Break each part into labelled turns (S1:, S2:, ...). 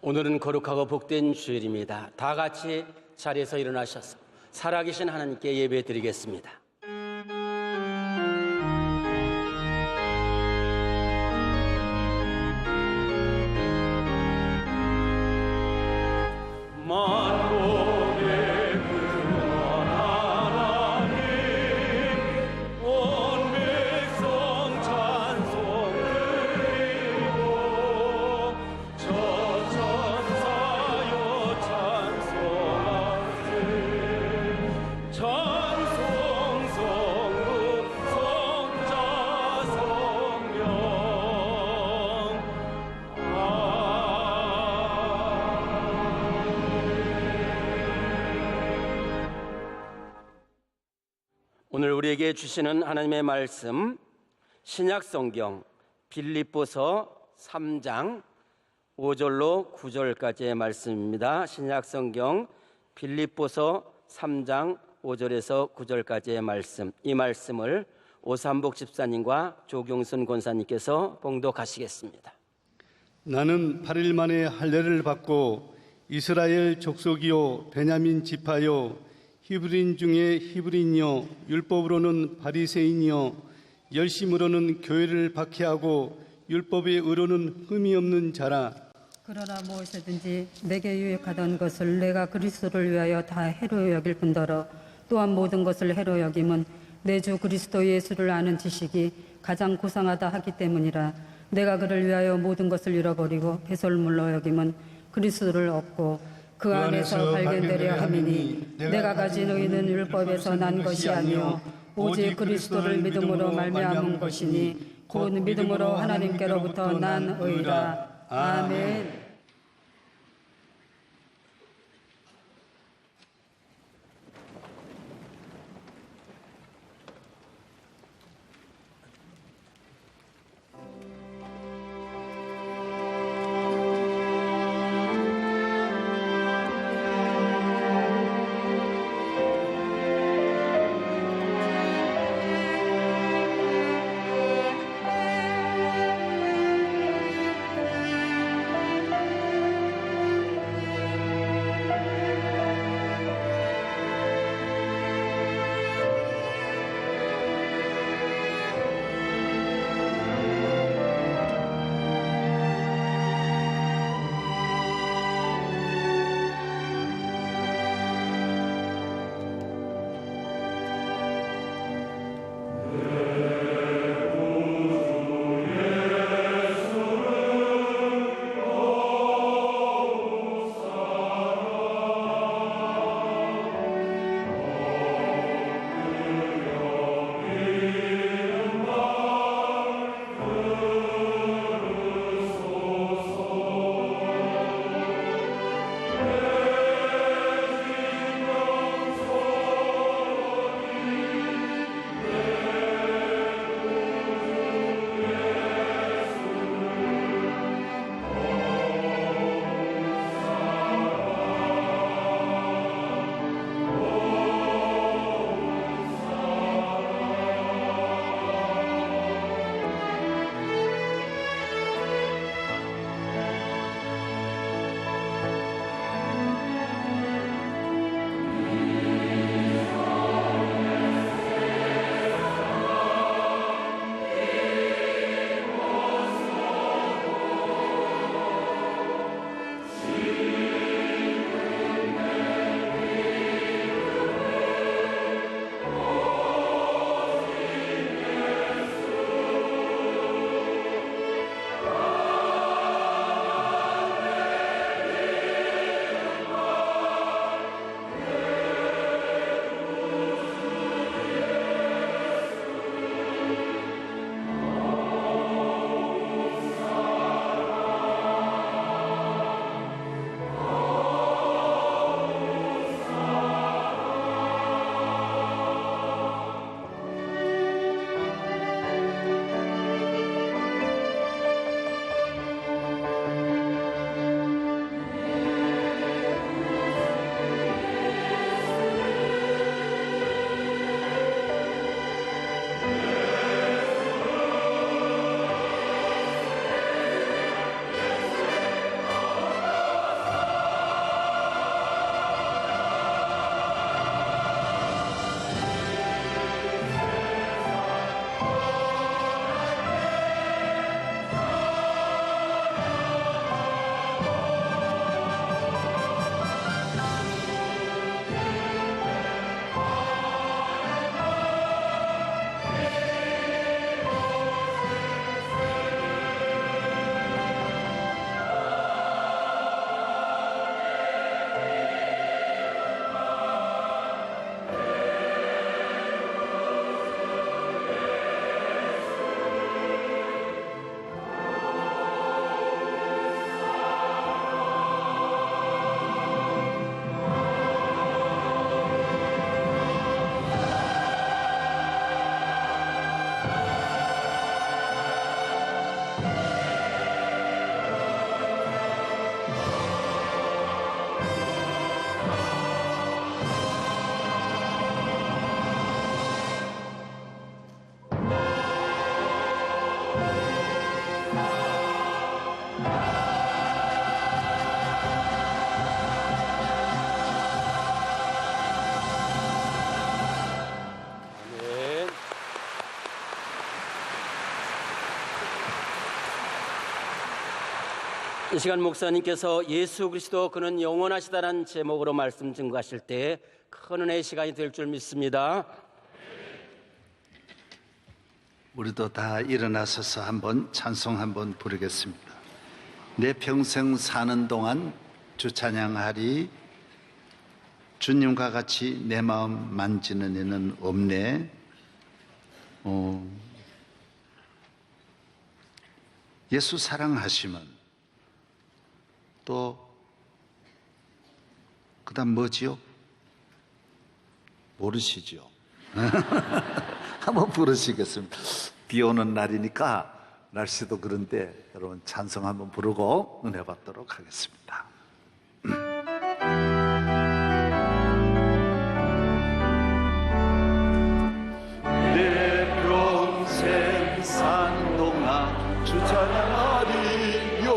S1: 오늘은 거룩하고 복된 주일입니다. 다 같이 자리에서 일어나셔서 살아계신 하나님께 예배 드리겠습니다. 오늘 우리에게 주시는 하나님의 말씀, 신약성경 빌립보서 3장 5절로 9절까지의 말씀입니다. 신약성경 빌립보서 3장 5절에서 9절까지의 말씀, 이 말씀을 오삼복 집사님과 조경순 권사님께서 봉독하시겠습니다.
S2: 나는 8일 만에 할례를 받고 이스라엘 족속이요 베냐민 지파요 히브리인 중에 히브리인이요 율법으로는 바리새인이요 열심으로는 교회를 박해하고 율법의 의로는 흠이 없는 자라.
S3: 그러나 무엇이든지 내게 유익하던 것을 내가 그리스도를 위하여 다 해로 여길 뿐더러 또한 모든 것을 해로 여김은 내 주 그리스도 예수를 아는 지식이 가장 고상하다 하기 때문이라. 내가 그를 위하여 모든 것을 잃어버리고 배설물로 여김은 그리스도를 얻고 그 안에서 발견되려 함이니 내가 가진 의는 율법에서 난 것이 아니요 오직 그리스도를 믿음으로 말미암은 것이니 곧 믿음으로 하나님께로부터 난 의라. 아멘.
S1: 네. 이 시간 목사님께서 예수 그리스도 그는 영원하시다라는 제목으로 말씀 증거하실 때 큰 은혜의 시간이 될 줄 믿습니다.
S4: 우리도 다 일어나서서 한번 찬송 한번 부르겠습니다. 내 평생 사는 동안 주 찬양하리. 주님과 같이 내 마음 만지는 이는 없네. 예수 사랑하시면 또 그다음 뭐지요? 모르시죠? 한번 부르시겠습니다. 비 오는 날이니까 날씨도 그런데 여러분 찬송 한번 부르고 은혜 받도록 하겠습니다. 내 평생 산 동안 주 찬양하리요.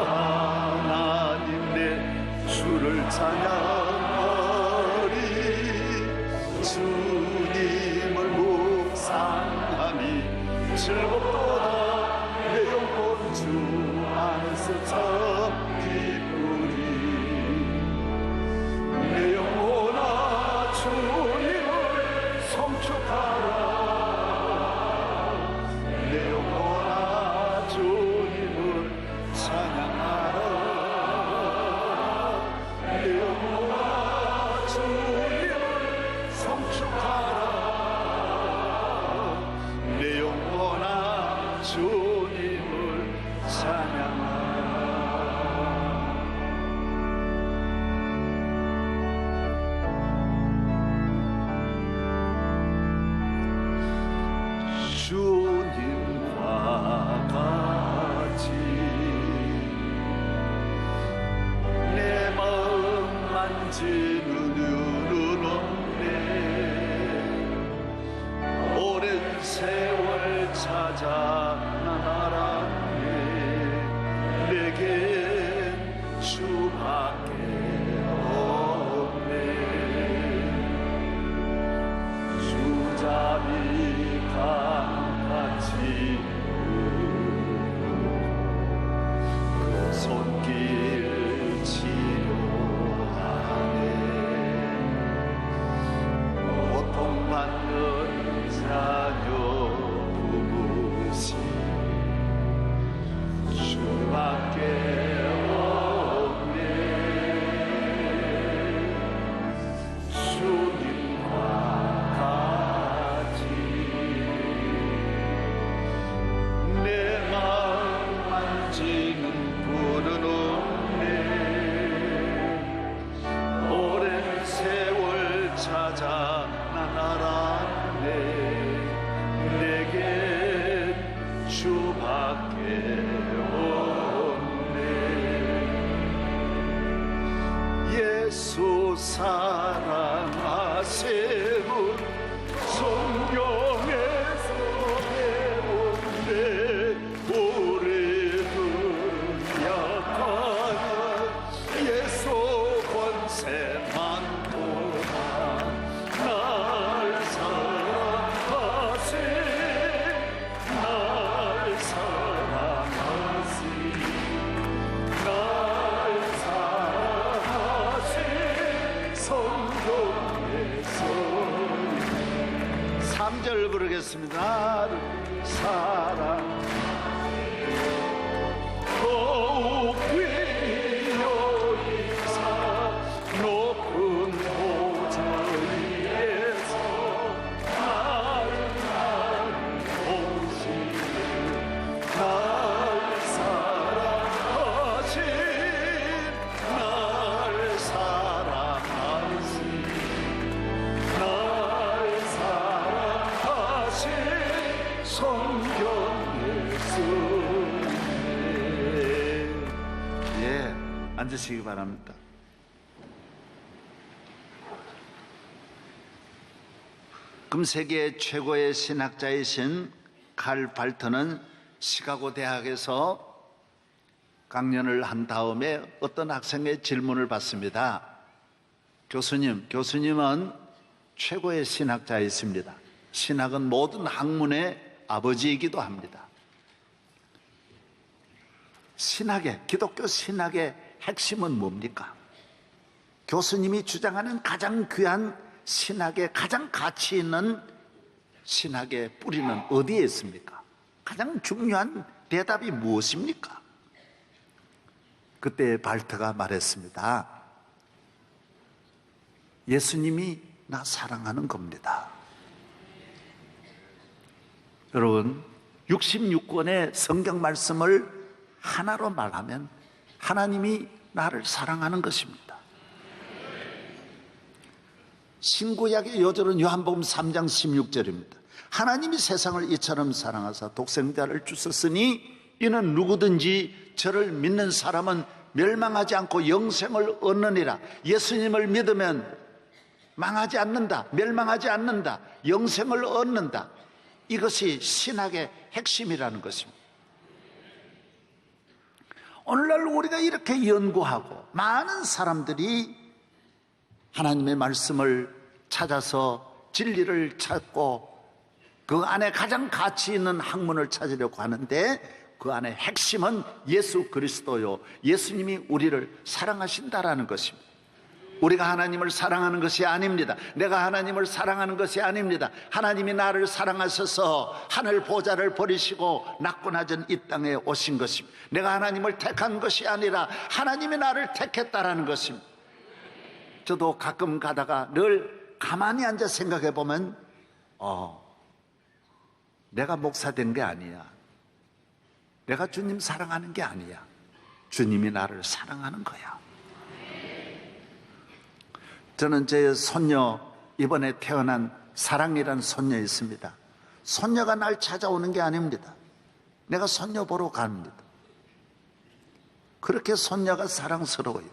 S4: 하나님 내 주를 찬양하리. 주님을 묵상함이 즐겁도다. 내 영혼 주 안에서 참 기쁘리. 내 영혼아 주님을 성축하라. 내 영혼아 주님을 찬양하라. 내 영혼아 주님을 성축하라. 내 영혼아 주님을 찬양하라. 주님과 같이 내 마음 만지는 이유는 없네. 오랜 세월 찾아 난 알았네. 내겐 주밖에 없네. 주자비 강같이 그 손길 치료하네. 고통받는 자녀 부부시 주밖에 없네. 주님과 같이 내 마음 만지는 분은 없네. 오랜 세월 찾아 난 알았네. 내겐 주밖에 없네. 예수 사랑하세요. 성경에서 배운데 우리들은 약하여 예수 권세만 보다 날 사랑하세. 날 사랑하세. 날 사랑하세. 성경에서 3절 부르겠습니다. 나를 사랑 더욱 귀여이사 높은 보좌 위에서 나를 보시는 날 사랑하신 날 사랑하신 날 사랑하신 성경 예수. 예, 앉으시기 바랍니다. 금세계 최고의 신학자이신 칼 발턴은 시카고 대학에서 강연을 한 다음에 어떤 학생의 질문을 받습니다. 교수님은 최고의 신학자이십니다. 신학은 모든 학문의 아버지이기도 합니다. 기독교 신학의 핵심은 뭡니까? 교수님이 주장하는 가장 귀한 신학의 가장 가치 있는 신학의 뿌리는 어디에 있습니까? 가장 중요한 대답이 무엇입니까? 그때 발트가 말했습니다. 예수님이 나 사랑하는 겁니다. 여러분, 66권의 성경 말씀을 하나로 말하면 하나님이 나를 사랑하는 것입니다. 신구약의 요절은 요한복음 3장 16절입니다. 하나님이 세상을 이처럼 사랑하사 독생자를 주셨으니 이는 누구든지 저를 믿는 사람은 멸망하지 않고 영생을 얻느니라. 예수님을 믿으면 망하지 않는다, 멸망하지 않는다, 영생을 얻는다. 이것이 신학의 핵심이라는 것입니다. 오늘날 우리가 이렇게 연구하고 많은 사람들이 하나님의 말씀을 찾아서 진리를 찾고 그 안에 가장 가치 있는 학문을 찾으려고 하는데 그 안에 핵심은 예수 그리스도요, 예수님이 우리를 사랑하신다라는 것입니다. 우리가 하나님을 사랑하는 것이 아닙니다. 내가 하나님을 사랑하는 것이 아닙니다. 하나님이 나를 사랑하셔서 하늘 보좌를 버리시고 낮고 낮은 이 땅에 오신 것입니다. 내가 하나님을 택한 것이 아니라 하나님이 나를 택했다라는 것입니다. 저도 가끔 가다가 늘 가만히 앉아 생각해 보면 내가 목사 된 게 아니야. 내가 주님 사랑하는 게 아니야. 주님이 나를 사랑하는 거야. 저는 제 손녀, 이번에 태어난 사랑이라는 손녀 있습니다. 손녀가 날 찾아오는 게 아닙니다. 내가 손녀 보러 갑니다. 그렇게 손녀가 사랑스러워요.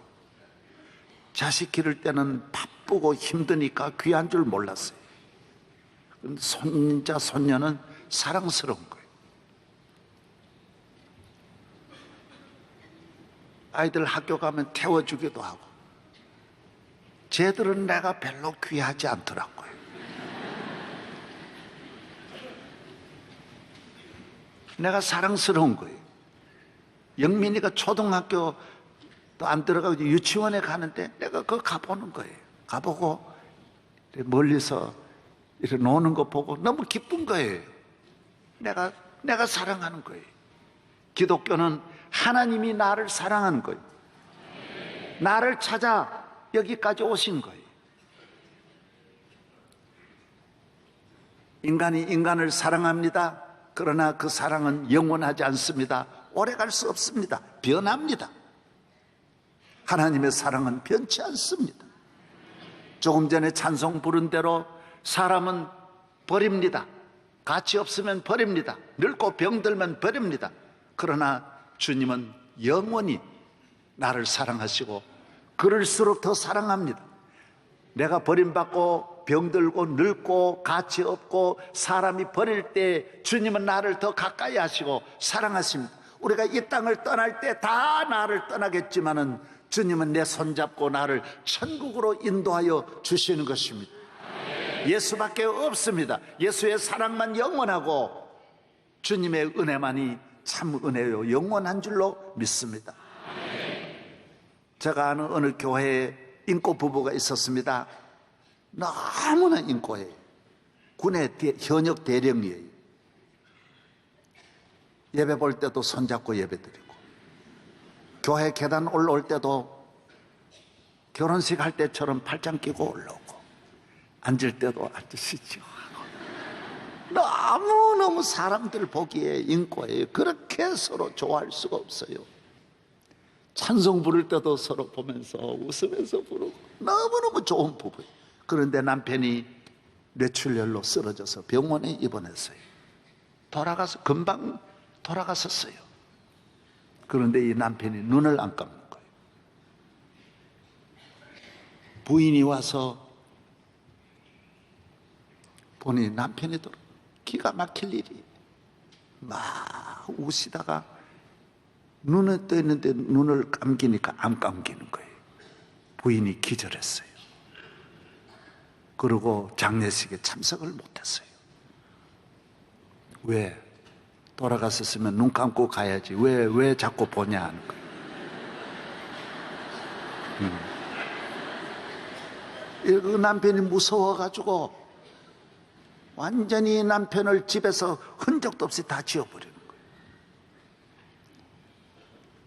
S4: 자식 기를 때는 바쁘고 힘드니까 귀한 줄 몰랐어요. 손자, 손녀는 사랑스러운 거예요. 아이들 학교 가면 태워주기도 하고. 쟤들은 내가 별로 귀하지 않더라고요. 내가 사랑스러운 거예요. 영민이가 초등학교 또 안 들어가고 유치원에 가는데 내가 그거 가보는 거예요. 가보고 멀리서 이렇게 노는 거 보고 너무 기쁜 거예요. 내가 사랑하는 거예요. 기독교는 하나님이 나를 사랑하는 거예요. 나를 찾아 여기까지 오신 거예요. 인간이 인간을 사랑합니다. 그러나 그 사랑은 영원하지 않습니다. 오래갈 수 없습니다. 변합니다. 하나님의 사랑은 변치 않습니다. 조금 전에 찬송 부른 대로 사람은 버립니다. 가치 없으면 버립니다. 늙고 병들면 버립니다. 그러나 주님은 영원히 나를 사랑하시고 그럴수록 더 사랑합니다. 내가 버림받고 병들고 늙고 가치 없고 사람이 버릴 때 주님은 나를 더 가까이 하시고 사랑하십니다. 우리가 이 땅을 떠날 때 다 나를 떠나겠지만은 주님은 내 손잡고 나를 천국으로 인도하여 주시는 것입니다. 예수밖에 없습니다. 예수의 사랑만 영원하고 주님의 은혜만이 참 은혜요 영원한 줄로 믿습니다. 제가 아는 어느 교회에 인고 부부가 있었습니다. 너무나 인고해요. 군의 현역 대령이에요. 예배 볼 때도 손잡고 예배 드리고 교회 계단 올라올 때도 결혼식 할 때처럼 팔짱 끼고 올라오고 앉을 때도 앉으시죠. 너무너무 사람들 보기에 인고해요. 그렇게 서로 좋아할 수가 없어요. 찬송 부를 때도 서로 보면서 웃으면서 부르고 너무너무 좋은 부부예요. 그런데 남편이 뇌출혈로 쓰러져서 병원에 입원했어요. 금방 돌아갔었어요. 그런데 이 남편이 눈을 안 감는 거예요. 부인이 와서 보니 남편이 기가 막힐 일이 막 우시다가 눈에 떠 있는데 눈을 감기니까 안 감기는 거예요. 부인이 기절했어요. 그리고 장례식에 참석을 못했어요. 왜? 돌아갔었으면 눈 감고 가야지. 왜 자꾸 보냐 하는 거예요. 그 남편이 무서워가지고 완전히 남편을 집에서 흔적도 없이 다 지워버리는 거예요.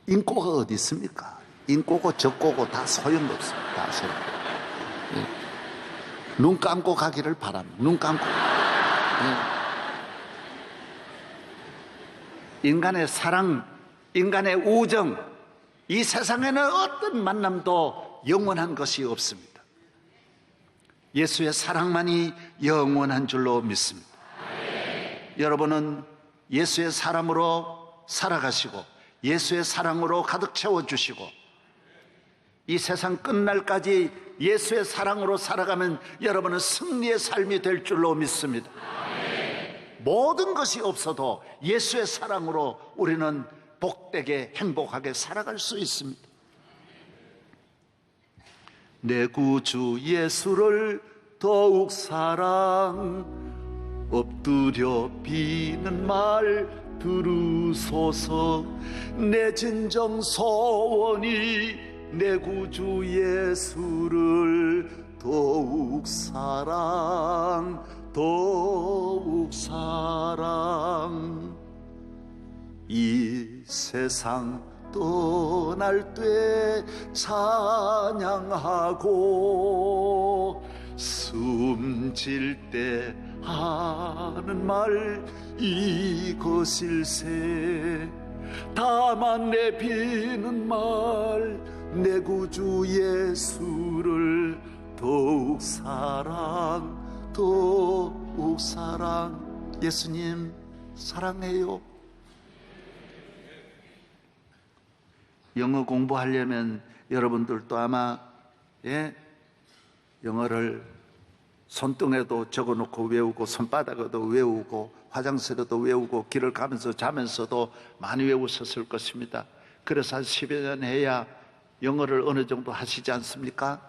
S4: 인꼬가 어디 있습니까? 인꼬고 적꼬고 다 소용없습니다. 다 소용없어요. 눈 감고 가기를 바랍니다. 눈 감고. 인간의 사랑, 인간의 우정, 이 세상에는 어떤 만남도 영원한 것이 없습니다. 예수의 사랑만이 영원한 줄로 믿습니다. 여러분은 예수의 사람으로 살아가시고 예수의 사랑으로 가득 채워주시고 이 세상 끝날까지 예수의 사랑으로 살아가면 여러분은 승리의 삶이 될 줄로 믿습니다. 모든 것이 없어도 예수의 사랑으로 우리는 복되게 행복하게 살아갈 수 있습니다. 내 구주 예수를 더욱 사랑 엎드려 비는 말 들으소서. 내 진정 소원이 내 구주 예수를 더욱 사랑 이 세상 떠날 때 찬양하고 숨질 때 하는 말 이것일세. 다만 내 비는 말 내 구주 예수를 더욱 사랑. 예수님 사랑해요. 영어 공부하려면 여러분들도 아마 영어를 손등에도 적어놓고 외우고 손바닥에도 외우고 화장실에도 외우고 길을 가면서 자면서도 많이 외우셨을 것입니다. 그래서 한 10여 년 해야 영어를 어느 정도 하시지 않습니까?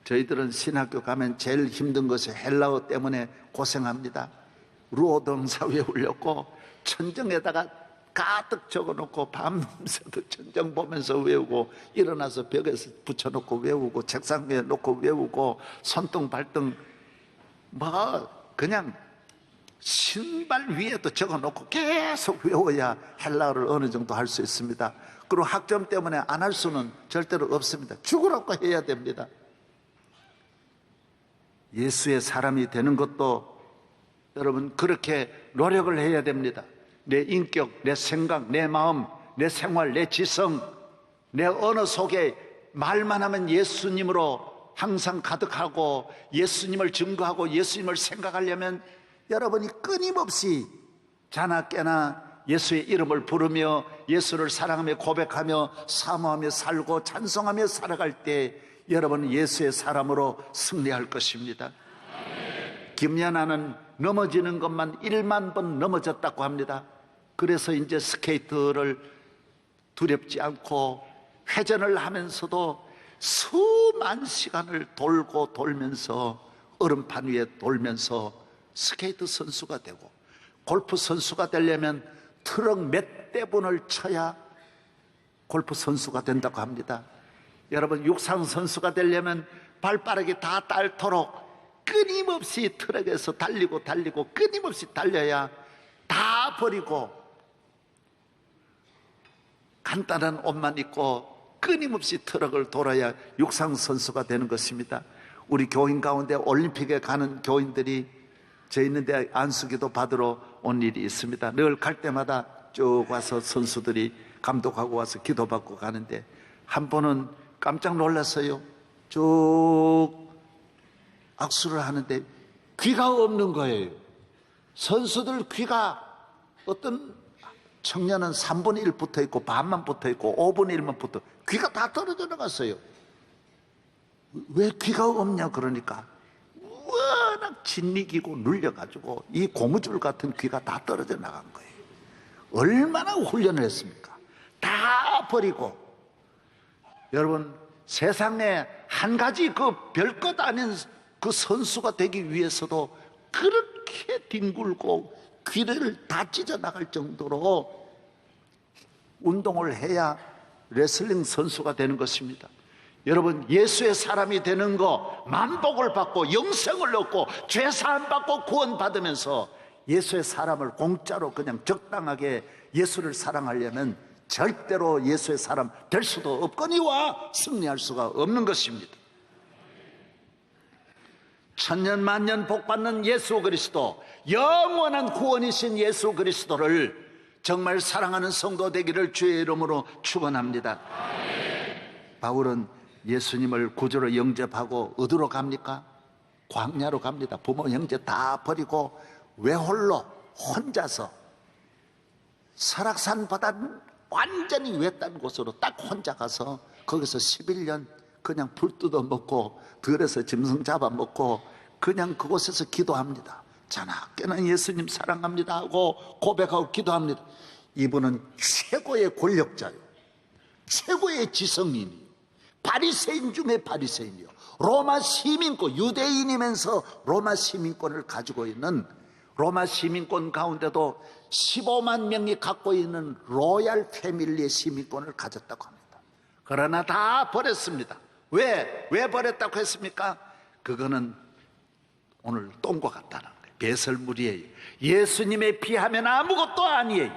S4: 저희들은 신학교 가면 제일 힘든 것이 헬라어 때문에 고생합니다. 루어 동사 외우려고 천정에다가 가득 적어놓고 밤새도 천정 보면서 외우고 일어나서 벽에서 붙여놓고 외우고 책상 위에 놓고 외우고 손등 발등 그냥 신발 위에도 적어놓고 계속 외워야 헬라어를 어느 정도 할 수 있습니다. 그리고 학점 때문에 안 할 수는 절대로 없습니다. 죽으라고 해야 됩니다. 예수의 사람이 되는 것도 여러분 그렇게 노력을 해야 됩니다. 내 인격, 내 생각, 내 마음, 내 생활, 내 지성, 내 언어 속에 말만 하면 예수님으로 항상 가득하고 예수님을 증거하고 예수님을 생각하려면 여러분이 끊임없이 자나 깨나 예수의 이름을 부르며 예수를 사랑하며 고백하며 사모하며 살고 찬송하며 살아갈 때 여러분은 예수의 사람으로 승리할 것입니다. 김연아는 넘어지는 것만 1만 번 넘어졌다고 합니다. 그래서 이제 스케이트를 두렵지 않고 회전을 하면서도 수만 시간을 돌고 돌면서 얼음판 위에 돌면서 스케이트 선수가 되고, 골프 선수가 되려면 트럭 몇 대분을 쳐야 골프 선수가 된다고 합니다. 여러분 육상 선수가 되려면 발빠르게 다 닳도록 끊임없이 트럭에서 달리고 끊임없이 달려야 다 버리고 간단한 옷만 입고 끊임없이 트럭을 돌아야 육상 선수가 되는 것입니다. 우리 교인 가운데 올림픽에 가는 교인들이 저 있는데 안수기도 받으러 온 일이 있습니다. 늘 갈 때마다 쭉 와서 선수들이 감독하고 와서 기도받고 가는데 한 번은 깜짝 놀랐어요. 쭉 악수를 하는데 귀가 없는 거예요. 선수들 귀가 어떤 청년은 3분의 1 붙어 있고 반만 붙어 있고 5분의 1만 붙어 귀가 다 떨어져 나갔어요. 왜 귀가 없냐 그러니까 워낙 진리기고 눌려가지고 이 고무줄 같은 귀가 다 떨어져 나간 거예요. 얼마나 훈련을 했습니까? 다 버리고, 여러분 세상에 한 가지 그 별것 아닌 그 선수가 되기 위해서도 그렇게 뒹굴고 귀를 다 찢어나갈 정도로 운동을 해야 레슬링 선수가 되는 것입니다. 여러분, 예수의 사람이 되는 거, 만복을 받고 영생을 얻고 죄사함 받고 구원받으면서 예수의 사람을 공짜로 그냥 적당하게 예수를 사랑하려면 절대로 예수의 사람 될 수도 없거니와 승리할 수가 없는 것입니다. 천년 만년 복받는 예수 그리스도, 영원한 구원이신 예수 그리스도를 정말 사랑하는 성도 되기를 주의 이름으로 축원합니다. 바울은 예수님을 구주로 영접하고 어디로 갑니까? 광야로 갑니다. 부모 형제 다 버리고 외홀로 혼자서 설악산 바다 완전히 외딴 곳으로 딱 혼자 가서 거기서 11년 그냥 불 뜯어 먹고 들에서 짐승 잡아 먹고 그냥 그곳에서 기도합니다. 자나깨나 예수님 사랑합니다 하고 고백하고 기도합니다. 이분은 최고의 권력자요, 최고의 지성인이요, 바리새인 중에 바리새인이요, 로마 시민권, 유대인이면서 로마 시민권을 가지고 있는, 로마 시민권 가운데도 15만 명이 갖고 있는 로얄 패밀리의 시민권을 가졌다고 합니다. 그러나 다 버렸습니다. 왜 버렸다고 했습니까? 그거는 오늘 똥과 같다는 거예요. 배설물이에요. 예수님에 비하면 아무것도 아니에요.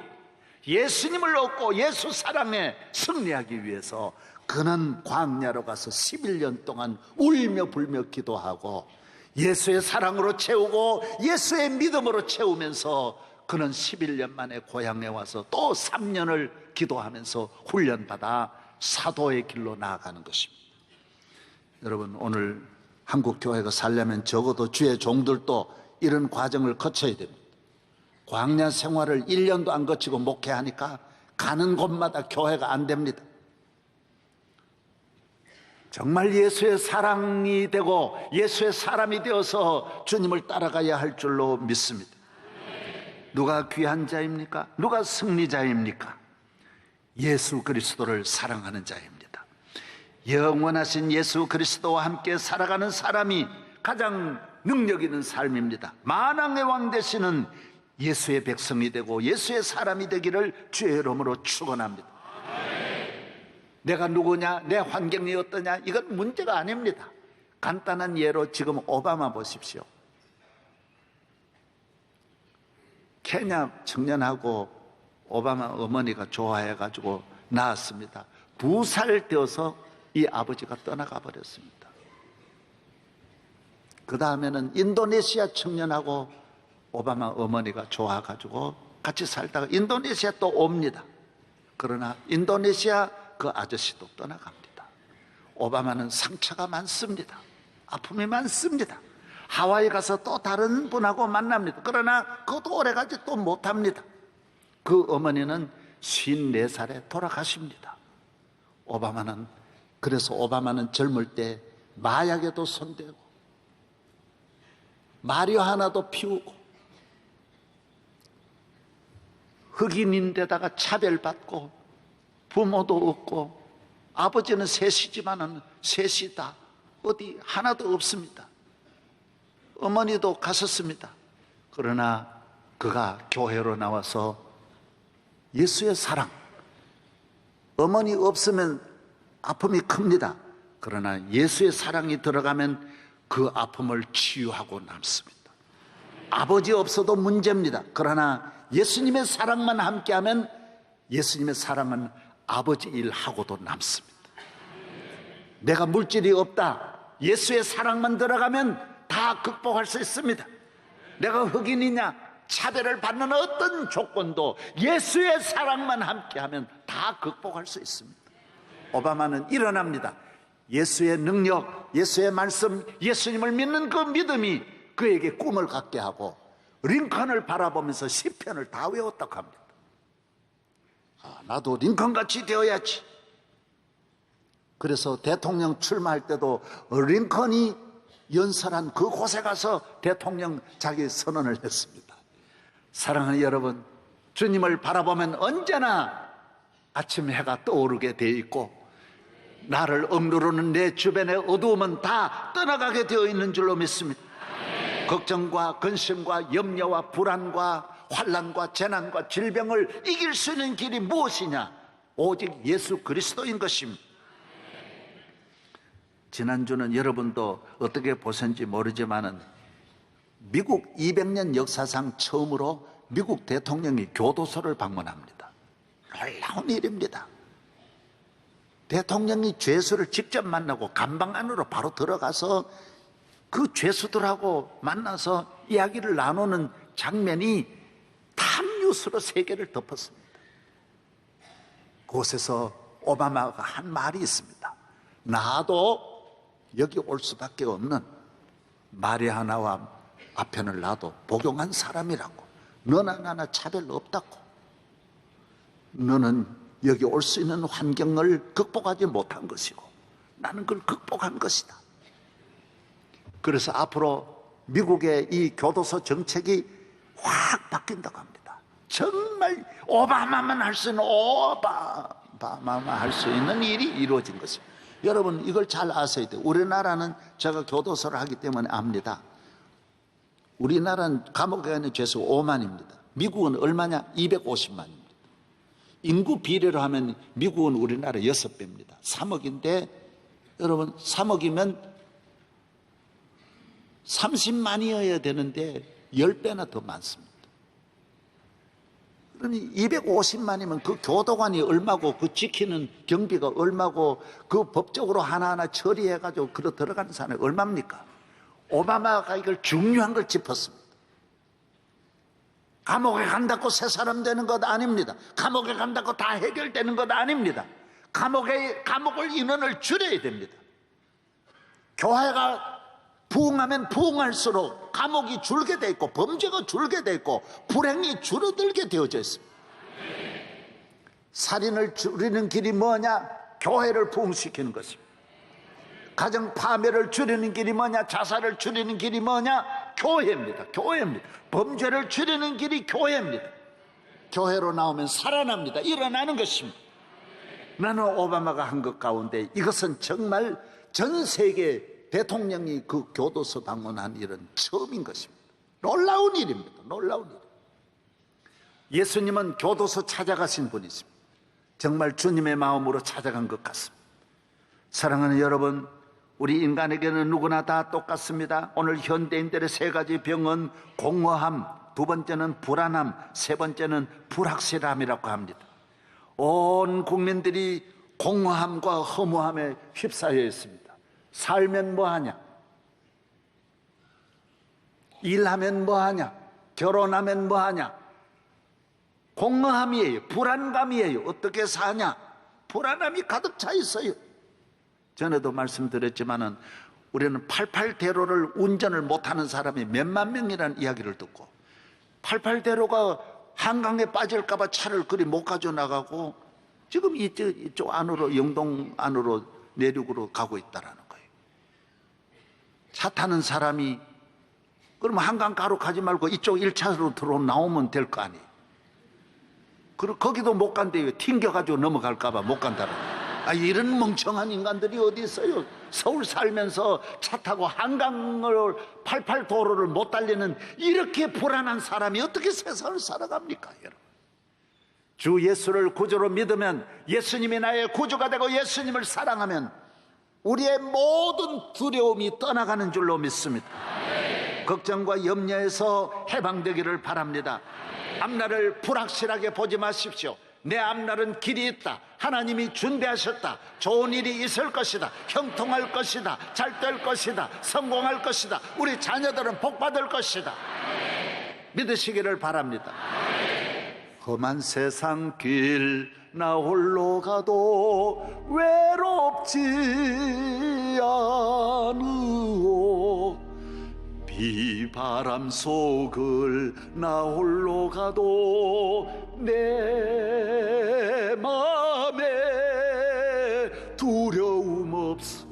S4: 예수님을 얻고 예수 사랑에 승리하기 위해서 그는 광야로 가서 11년 동안 울며 불며 기도하고 예수의 사랑으로 채우고 예수의 믿음으로 채우면서 그는 11년 만에 고향에 와서 또 3년을 기도하면서 훈련받아 사도의 길로 나아가는 것입니다. 여러분, 오늘 한국 교회가 살려면 적어도 주의 종들도 이런 과정을 거쳐야 됩니다. 광야 생활을 1년도 안 거치고 목회하니까 가는 곳마다 교회가 안 됩니다. 정말 예수의 사랑이 되고 예수의 사람이 되어서 주님을 따라가야 할 줄로 믿습니다. 누가 귀한 자입니까? 누가 승리자입니까? 예수 그리스도를 사랑하는 자입니다. 영원하신 예수 그리스도와 함께 살아가는 사람이 가장 능력 있는 삶입니다. 만왕의 왕 되시는 예수의 백성이 되고 예수의 사람이 되기를 주의 이름으로 축원합니다. 내가 누구냐, 내 환경이 어떠냐, 이건 문제가 아닙니다. 간단한 예로 지금 오바마 보십시오. 케냐 청년하고 오바마 어머니가 좋아해가지고 낳았습니다. 2살 되어서 이 아버지가 떠나가 버렸습니다. 그 다음에는 인도네시아 청년하고 오바마 어머니가 좋아가지고 같이 살다가 인도네시아 또 옵니다. 그러나 인도네시아 그 아저씨도 떠나갑니다. 오바마는 상처가 많습니다. 아픔이 많습니다. 하와이 가서 또 다른 분하고 만납니다. 그러나 그것도 오래가지 또 못합니다. 그 어머니는 54살에 돌아가십니다. 그래서 오바마는 젊을 때 마약에도 손대고 마리화나도 피우고 흑인인데다가 차별받고 부모도 없고 아버지는 셋이지만은 셋이 다 어디 하나도 없습니다. 어머니도 갔었습니다. 그러나 그가 교회로 나와서 예수의 사랑, 어머니 없으면 아픔이 큽니다. 그러나 예수의 사랑이 들어가면 그 아픔을 치유하고 남습니다. 아버지 없어도 문제입니다. 그러나 예수님의 사랑만 함께하면 예수님의 사랑은 아버지 일하고도 남습니다. 내가 물질이 없다, 예수의 사랑만 들어가면 다 극복할 수 있습니다. 내가 흑인이냐, 차별을 받는 어떤 조건도 예수의 사랑만 함께하면 다 극복할 수 있습니다. 오바마는 일어납니다. 예수의 능력, 예수의 말씀, 예수님을 믿는 그 믿음이 그에게 꿈을 갖게 하고 링컨을 바라보면서 시편을 다 외웠다고 합니다. 나도 링컨같이 되어야지. 그래서 대통령 출마할 때도 링컨이 연설한 그곳에 가서 대통령 자기 선언을 했습니다. 사랑하는 여러분, 주님을 바라보면 언제나 아침 해가 떠오르게 돼 있고 나를 억누르는 내 주변의 어두움은 다 떠나가게 되어 있는 줄로 믿습니다. 걱정과 근심과 염려와 불안과 환난과 재난과 질병을 이길 수 있는 길이 무엇이냐? 오직 예수 그리스도인 것입니다. 지난주는 여러분도 어떻게 보셨는지 모르지만은 미국 200년 역사상 처음으로 미국 대통령이 교도소를 방문합니다. 놀라운 일입니다. 대통령이 죄수를 직접 만나고 감방 안으로 바로 들어가서 그 죄수들하고 만나서 이야기를 나누는 장면이 탑뉴스로 세계를 덮었습니다. 그곳에서 오바마가 한 말이 있습니다. 나도 여기 올 수밖에 없는 마리아나와 아편을 나도 복용한 사람이라고. 너나 나나 차별 없다고. 너는 여기 올 수 있는 환경을 극복하지 못한 것이고 나는 그걸 극복한 것이다. 그래서 앞으로 미국의 이 교도소 정책이 확 바뀐다고 합니다. 정말 오바마만 할 수 있는 오바마만 할 수 있는 일이 이루어진 것입니다. 여러분 이걸 잘 아셔야 돼요. 우리나라는 제가 교도소를 하기 때문에 압니다. 우리나라는 감옥에 있는 죄수 5만입니다. 미국은 얼마냐? 250만입니다. 인구 비례로 하면 미국은 우리나라 6배입니다. 3억인데 여러분 3억이면 30만이어야 되는데 10배나 더 많습니다. 그러니 250만이면 그 교도관이 얼마고 그 지키는 경비가 얼마고 그 법적으로 하나하나 처리해가지고 그러 들어가는 사람이 얼마입니까? 오바마가 이걸 중요한 걸 짚었습니다. 감옥에 간다고 새 사람 되는 것 아닙니다. 감옥에 간다고 다 해결되는 것 아닙니다. 감옥을 인원을 줄여야 됩니다. 교회가 부흥하면 부흥할수록 감옥이 줄게 돼 있고 범죄가 줄게 돼 있고 불행이 줄어들게 되어져 있습니다. 살인을 줄이는 길이 뭐냐? 교회를 부흥시키는 것입니다. 가정 파멸을 줄이는 길이 뭐냐? 자살을 줄이는 길이 뭐냐? 교회입니다. 교회입니다. 범죄를 줄이는 길이 교회입니다. 교회로 나오면 살아납니다. 일어나는 것입니다. 나는 오바마가 한 것 가운데 이것은 정말 전 세계 대통령이 그 교도소 방문한 일은 처음인 것입니다. 놀라운 일입니다. 놀라운 일. 예수님은 교도소 찾아가신 분이십니다. 정말 주님의 마음으로 찾아간 것 같습니다. 사랑하는 여러분, 우리 인간에게는 누구나 다 똑같습니다. 오늘 현대인들의 세 가지 병은 공허함, 두 번째는 불안함, 세 번째는 불확실함이라고 합니다. 온 국민들이 공허함과 허무함에 휩싸여 있습니다. 살면 뭐하냐? 일하면 뭐하냐? 결혼하면 뭐하냐? 공허함이에요. 불안감이에요. 어떻게 사냐? 불안함이 가득 차 있어요. 전에도 말씀드렸지만은 우리는 88대로를 운전을 못하는 사람이 몇만 명이라는 이야기를 듣고 88대로가 한강에 빠질까봐 차를 그리 못 가져 나가고 지금 이쪽 안으로 영동 안으로 내륙으로 가고 있다라는 거예요. 차 타는 사람이 그러면 한강 가로 가지 말고 이쪽 1차로 들어 나오면 될 거 아니에요. 그리고 거기도 못 간대요. 튕겨가지고 넘어갈까봐 못 간다는 거예요. 이런 멍청한 인간들이 어디 있어요? 서울 살면서 차 타고 한강을 88도로를 못 달리는 이렇게 불안한 사람이 어떻게 세상을 살아갑니까, 여러분? 주 예수를 구주로 믿으면, 예수님이 나의 구주가 되고 예수님을 사랑하면 우리의 모든 두려움이 떠나가는 줄로 믿습니다. 걱정과 염려에서 해방되기를 바랍니다. 앞날을 불확실하게 보지 마십시오. 내 앞날은 길이 있다. 하나님이 준비하셨다. 좋은 일이 있을 것이다. 형통할 것이다. 잘 될 것이다. 성공할 것이다. 우리 자녀들은 복받을 것이다. 믿으시기를 바랍니다. 험한 세상 길 나 홀로 가도 외롭지 않으오. 비바람 속을 나 홀로 가도 내 맘에 두려움 없어.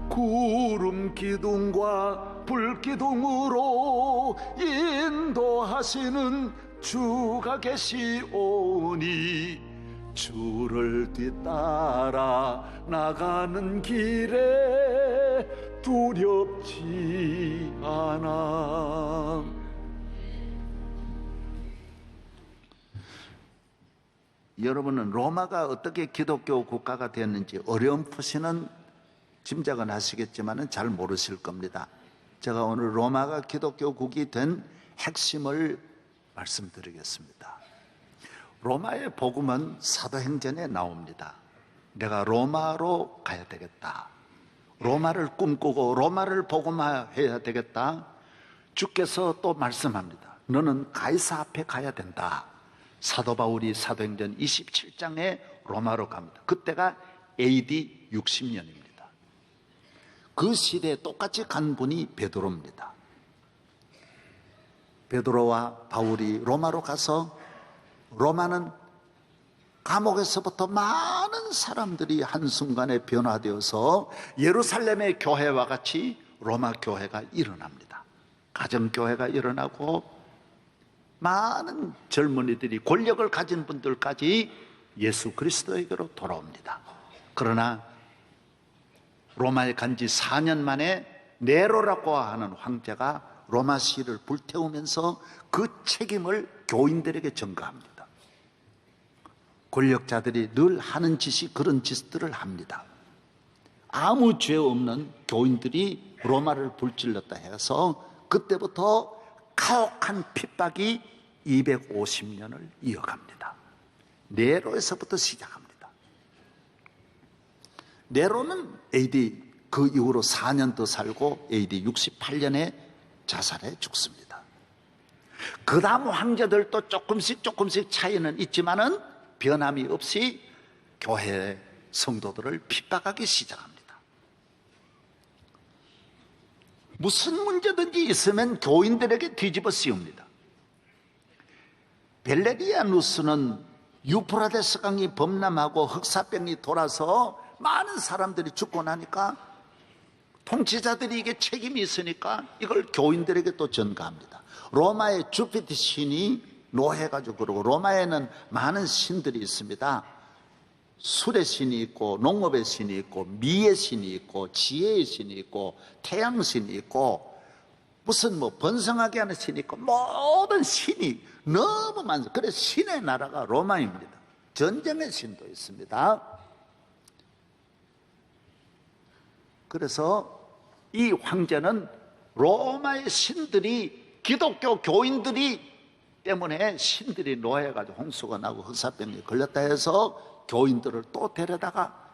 S4: 구름 기둥과 불 기둥으로 인도하시는 주가 계시오니 주를 뒤따라 나가는 길에 두렵지 않아. 여러분은 로마가 어떻게 기독교 국가가 되었는지 어렴풋이는 짐작은 하시겠지만 잘 모르실 겁니다. 제가 오늘 로마가 기독교국이 된 핵심을 말씀드리겠습니다. 로마의 복음은 사도행전에 나옵니다. 내가 로마로 가야 되겠다. 로마를 꿈꾸고 로마를 복음화해야 되겠다. 주께서 또 말씀합니다. 너는 가이사 앞에 가야 된다. 사도 바울이 사도행전 27장에 로마로 갑니다. 그때가 AD 60년입니다. 그 시대에 똑같이 간 분이 베드로입니다. 베드로와 바울이 로마로 가서 로마는 감옥에서부터 많은 사람들이 한순간에 변화되어서 예루살렘의 교회와 같이 로마 교회가 일어납니다. 가정교회가 일어나고 많은 젊은이들이 권력을 가진 분들까지 예수 그리스도에게로 돌아옵니다. 그러나 로마에 간 지 4년 만에 네로라고 하는 황제가 로마시를 불태우면서 그 책임을 교인들에게 전가합니다. 권력자들이 늘 하는 짓이 그런 짓들을 합니다. 아무 죄 없는 교인들이 로마를 불질렀다 해서 그때부터 가혹한 핍박이 250년을 이어갑니다. 네로에서부터 시작합니다. 네로는 AD 그 이후로 4년 더 살고 AD 68년에 자살해 죽습니다. 그 다음 황제들도 조금씩 차이는 있지만은 변함이 없이 교회 성도들을 핍박하기 시작합니다. 무슨 문제든지 있으면 교인들에게 뒤집어 씌웁니다. 벨레리아누스는 유프라데스 강이 범람하고 흑사병이 돌아서 많은 사람들이 죽고 나니까 통치자들이 이게 책임이 있으니까 이걸 교인들에게 또 전가합니다. 로마의 주피터 신이 노해가지고 그러고, 로마에는 많은 신들이 있습니다. 술의 신이 있고, 농업의 신이 있고, 미의 신이 있고, 지혜의 신이 있고, 태양 신이 있고, 무슨 뭐 번성하게 하는 신이 있고, 모든 신이 너무 많습니다. 그래서 신의 나라가 로마입니다. 전쟁의 신도 있습니다. 그래서 이 황제는 로마의 신들이, 기독교 교인들이 때문에 신들이 노해가지고 홍수가 나고 흑사병이 걸렸다 해서 교인들을 또 데려다가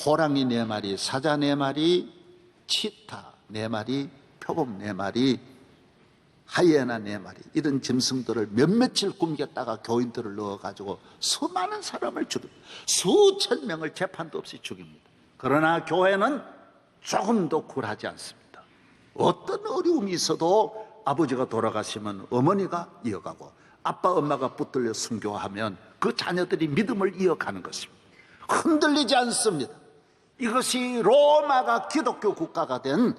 S4: 호랑이 4마리, 사자 4마리, 치타 4마리, 표범 4마리, 하이에나 4마리 이런 짐승들을 몇 며칠 굶겼다가 교인들을 넣어가지고 수많은 사람을 죽입니다. 수천 명을 재판도 없이 죽입니다. 그러나 교회는 조금도 굴하지 않습니다. 어떤 어려움이 있어도 아버지가 돌아가시면 어머니가 이어가고, 아빠 엄마가 붙들려 순교하면 그 자녀들이 믿음을 이어가는 것입니다. 흔들리지 않습니다. 이것이 로마가 기독교 국가가 된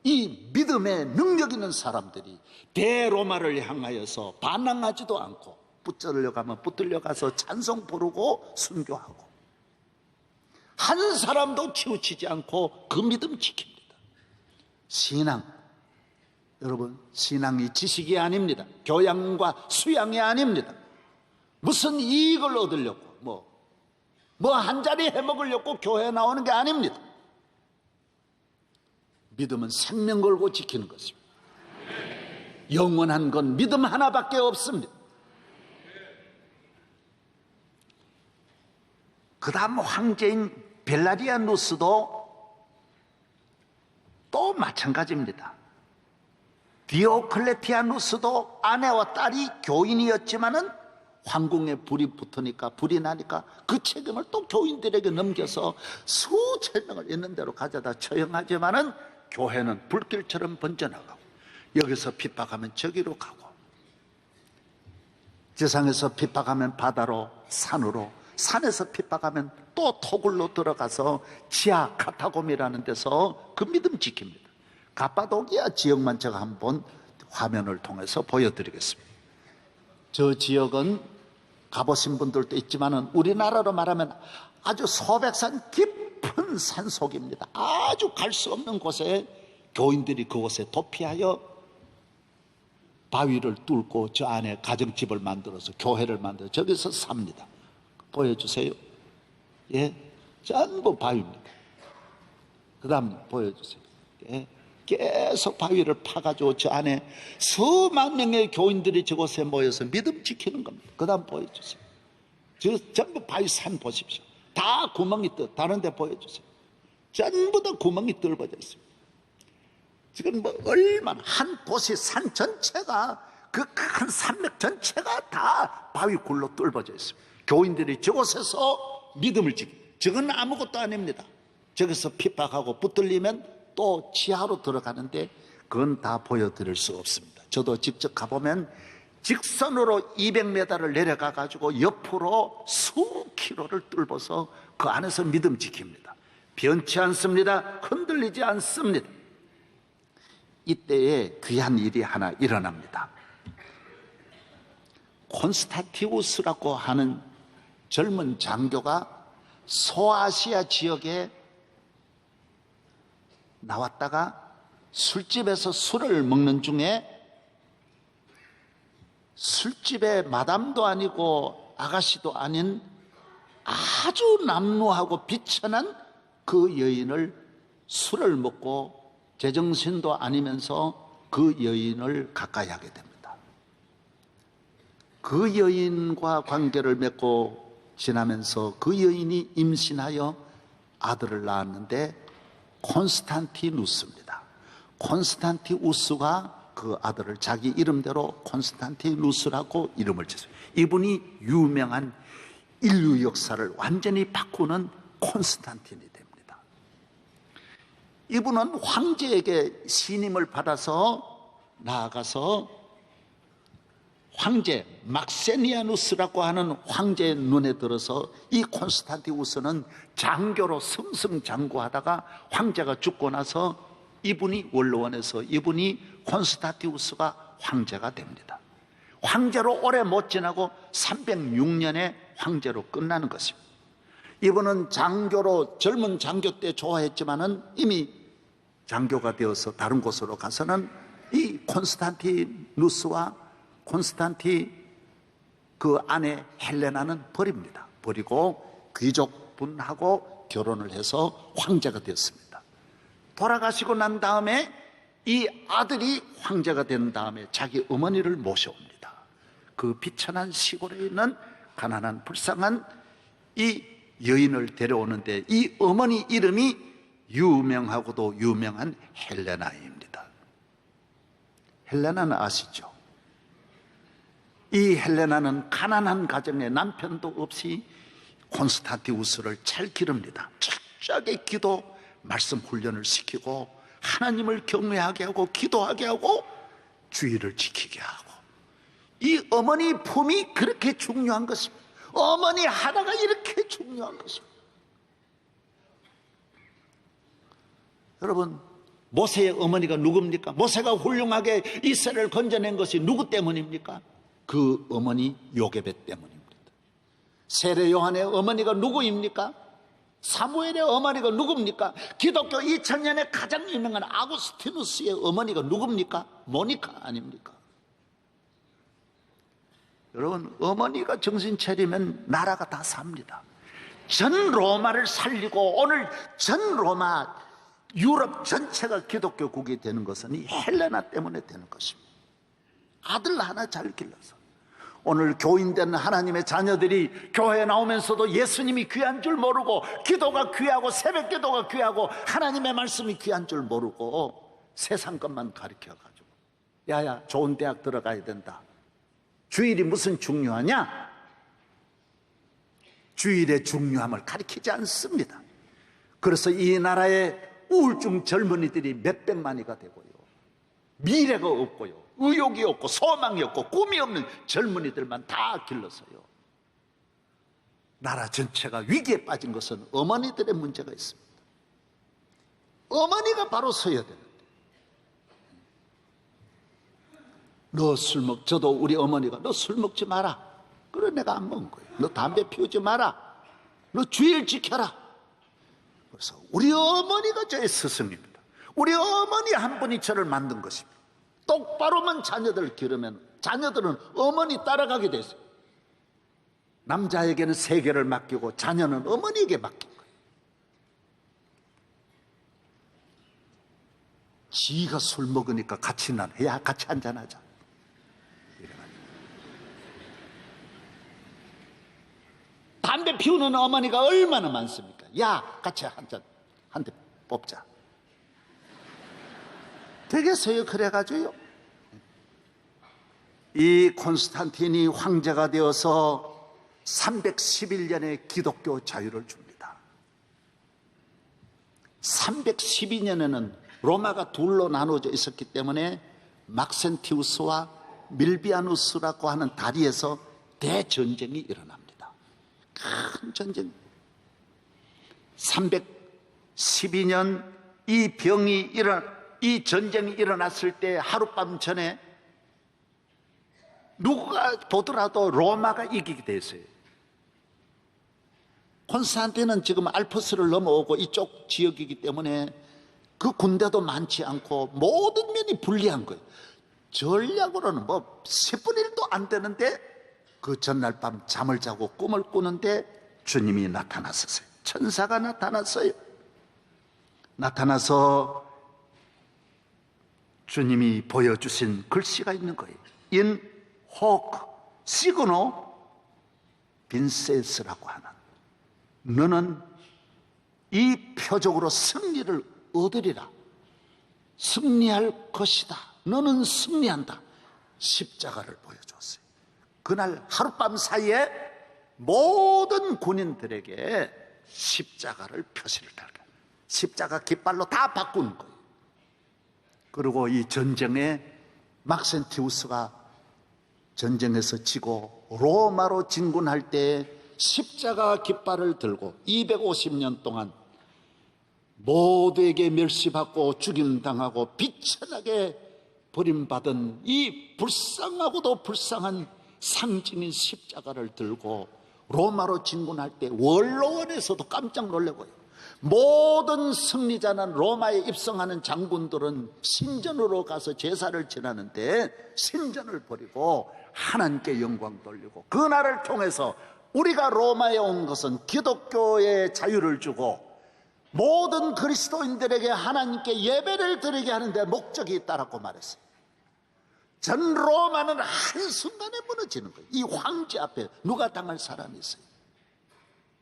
S4: 이 믿음의 능력 있는 사람들이 대로마를 향하여서 반항하지도 않고, 붙들려가면 붙들려가서 찬송 부르고 순교하고, 한 사람도 치우치지 않고 그 믿음 지킵니다. 신앙, 여러분, 신앙이 지식이 아닙니다. 교양과 수양이 아닙니다. 무슨 이익을 얻으려고 뭐 한 자리 해먹으려고 교회에 나오는 게 아닙니다. 믿음은 생명 걸고 지키는 것입니다. 영원한 건 믿음 하나밖에 없습니다. 그 다음 황제인 벨라리아누스도 또 마찬가지입니다. 디오클레티아누스도 아내와 딸이 교인이었지만은 황궁에 불이 붙으니까, 불이 나니까 그 책임을 또 교인들에게 넘겨서 수천 명을 있는 대로 가져다 처형하지만은 교회는 불길처럼 번져나가고, 여기서 핍박하면 저기로 가고, 지상에서 핍박하면 바다로, 산으로, 산에서 핍박하면 또 토굴로 들어가서 지하 카타콤이라는 데서 그 믿음 지킵니다. 가파도키아 지역만 제가 한번 화면을 통해서 보여드리겠습니다. 저 지역은 가보신 분들도 있지만은 우리나라로 말하면 아주 소백산 깊은 산속입니다. 아주 갈 수 없는 곳에 교인들이 그곳에 도피하여 바위를 뚫고 저 안에 가정집을 만들어서 교회를 만들어 저기서 삽니다. 보여주세요. 예, 전부 바위입니다. 그 다음 보여주세요. 예, 계속 바위를 파가지고 저 안에 수만 명의 교인들이 저곳에 모여서 믿음 지키는 겁니다. 그 다음 보여주세요. 저 전부 바위 산 보십시오. 다 구멍이 다른 데 보여주세요. 전부 다 구멍이 뚫어져 있습니다. 지금 뭐 얼마나 한 도시 산 전체가 그 큰 산맥 전체가 다 바위 굴로 뚫어져 있습니다. 교인들이 저곳에서 믿음을 지키. 저건 아무것도 아닙니다. 저기서 핍박하고 붙들리면 또 지하로 들어가는데 그건 다 보여드릴 수 없습니다. 저도 직접 가보면 직선으로 200m를 내려가 가지고 옆으로 수킬로를 뚫어서 그 안에서 믿음 지킵니다. 변치 않습니다. 흔들리지 않습니다. 이때에 귀한 일이 하나 일어납니다. 콘스탄티우스라고 하는 젊은 장교가 소아시아 지역에 나왔다가 술집에서 술을 먹는 중에 술집의 마담도 아니고 아가씨도 아닌 아주 남루하고 비천한 그 여인을 술을 먹고 제정신도 아니면서 그 여인을 가까이 하게 됩니다. 그 여인과 관계를 맺고 지나면서 그 여인이 임신하여 아들을 낳았는데 콘스탄티누스입니다. 콘스탄티우스가 그 아들을 자기 이름대로 콘스탄티누스라고 이름을 지었어요. 이분이 유명한 인류 역사를 완전히 바꾸는 콘스탄틴이 됩니다. 이분은 황제에게 신임을 받아서 나아가서 황제 막세니아누스라고 하는 황제의 눈에 들어서 이 콘스탄티우스는 장교로 승승장구하다가 황제가 죽고 나서 이분이 원로원에서 이분이 콘스탄티우스가 황제가 됩니다. 황제로 오래 못 지나고 306년에 황제로 끝나는 것입니다. 이분은 장교로 젊은 장교 때 좋아했지만은 이미 장교가 되어서 다른 곳으로 가서는 이 콘스탄티누스와 콘스탄티 그 아내 헬레나는 버립니다. 버리고 귀족분하고 결혼을 해서 황제가 되었습니다. 돌아가시고 난 다음에 이 아들이 황제가 된 다음에 자기 어머니를 모셔옵니다. 그 비천한 시골에 있는 가난한 불쌍한 이 여인을 데려오는데 이 어머니 이름이 유명하고도 유명한 헬레나입니다. 헬레나는 아시죠? 이 헬레나는 가난한 가정에 남편도 없이 콘스탄티우스를 잘 기릅니다. 철저하게 기도, 말씀 훈련을 시키고 하나님을 경외하게 하고 기도하게 하고 주의를 지키게 하고 이 어머니 품이 그렇게 중요한 것입니다. 어머니 하나가 이렇게 중요한 것입니다. 여러분, 모세의 어머니가 누굽니까? 모세가 훌륭하게 이스라엘을 건져낸 것이 누구 때문입니까? 그 어머니 요게벳 때문입니다. 세례 요한의 어머니가 누구입니까? 사무엘의 어머니가 누굽니까? 기독교 2000년에 가장 유명한 아구스티누스의 어머니가 누굽니까? 모니카 아닙니까? 여러분, 어머니가 정신 차리면 나라가 다 삽니다. 전 로마를 살리고 오늘 전 로마 유럽 전체가 기독교국이 되는 것은 이 헬레나 때문에 되는 것입니다. 아들 하나 잘 길러서 오늘 교인된 하나님의 자녀들이 교회에 나오면서도 예수님이 귀한 줄 모르고 기도가 귀하고 새벽 기도가 귀하고 하나님의 말씀이 귀한 줄 모르고 세상 것만 가르쳐가지고 야야 좋은 대학 들어가야 된다. 주일이 무슨 중요하냐? 주일의 중요함을 가르치지 않습니다. 그래서 이 나라의 우울증 젊은이들이 몇백만이가 되고요, 미래가 없고요, 의욕이 없고 소망이 없고 꿈이 없는 젊은이들만 다 길러서요, 나라 전체가 위기에 빠진 것은 어머니들의 문제가 있습니다. 어머니가 바로 서야 되는데 너 술 먹, 저도 우리 어머니가 너 술 먹지 마라, 그래 내가 안 먹은 거예요. 너 담배 피우지 마라. 너 주의를 지켜라. 그래서 우리 어머니가 저의 스승입니다. 우리 어머니 한 분이 저를 만든 것입니다. 똑바로만 자녀들을 기르면 자녀들은 어머니 따라가게 됐어요. 남자에게는 세계를 맡기고 자녀는 어머니에게 맡긴 거예요. 지가 술 먹으니까 같이 야 같이 한잔하자. 담배 피우는 어머니가 얼마나 많습니까? 야 같이 한잔 한 대 뽑자. 되겠어요? 그래가지고요. 이 콘스탄틴이 황제가 되어서 311년에 기독교 자유를 줍니다. 312년에는 로마가 둘로 나누어져 있었기 때문에 막센티우스와 밀비아누스라고 하는 다리에서 대전쟁이 일어납니다. 큰 전쟁. 312년 이 전쟁이 일어났을 때 하룻밤 전에 누가 보더라도 로마가 이기게 됐어요. 콘스탄틴은 지금 알프스를 넘어오고 이쪽 지역이기 때문에 그 군대도 많지 않고 모든 면이 불리한 거예요. 전략으로는 뭐 10분의 1도 안 되는데 그 전날 밤 잠을 자고 꿈을 꾸는데 주님이 나타났었어요. 천사가 나타났어요. 나타나서 주님이 보여주신 글씨가 있는 거예요. In hoc signo vinces,라고 하는, 너는 이 표적으로 승리를 얻으리라. 승리할 것이다. 너는 승리한다. 십자가를 보여줬어요. 그날 하룻밤 사이에 모든 군인들에게 십자가를 표시를 달게, 십자가 깃발로 다 바꾸는 거예요. 그리고 이 전쟁에 막센티우스가 전쟁에서 지고 로마로 진군할 때 십자가 깃발을 들고 250년 동안 모두에게 멸시받고 죽임당하고 비천하게 버림받은 이 불쌍하고도 불쌍한 상징인 십자가를 들고 로마로 진군할 때 원로원에서도 깜짝 놀라고요. 모든 승리자는 로마에 입성하는 장군들은 신전으로 가서 제사를 지내는데 신전을 버리고 하나님께 영광 돌리고, 그날을 통해서 우리가 로마에 온 것은 기독교의 자유를 주고 모든 그리스도인들에게 하나님께 예배를 드리게 하는데 목적이 있다라고 말했어요. 전 로마는 한순간에 무너지는 거예요. 이 황제 앞에 누가 당할 사람이 있어요?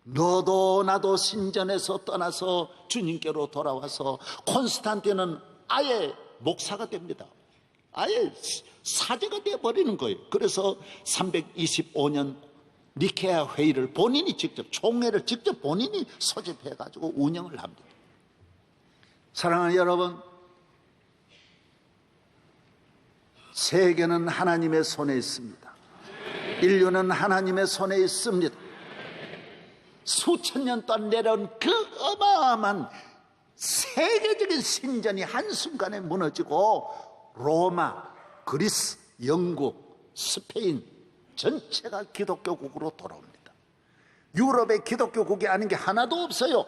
S4: 너도 나도 신전에서 떠나서 주님께로 돌아와서 콘스탄틴은 아예 목사가 됩니다. 아예 사제가 되어버리는 거예요. 그래서 325년 니케아 회의를 본인이 직접, 총회를 직접 본인이 소집해가지고 운영을 합니다. 사랑하는 여러분, 세계는 하나님의 손에 있습니다. 인류는 하나님의 손에 있습니다. 수천 년 동안 내려온 그 어마어마한 세계적인 신전이 한순간에 무너지고 로마, 그리스, 영국, 스페인 전체가 기독교국으로 돌아옵니다. 유럽에 기독교국이 아닌 게 하나도 없어요.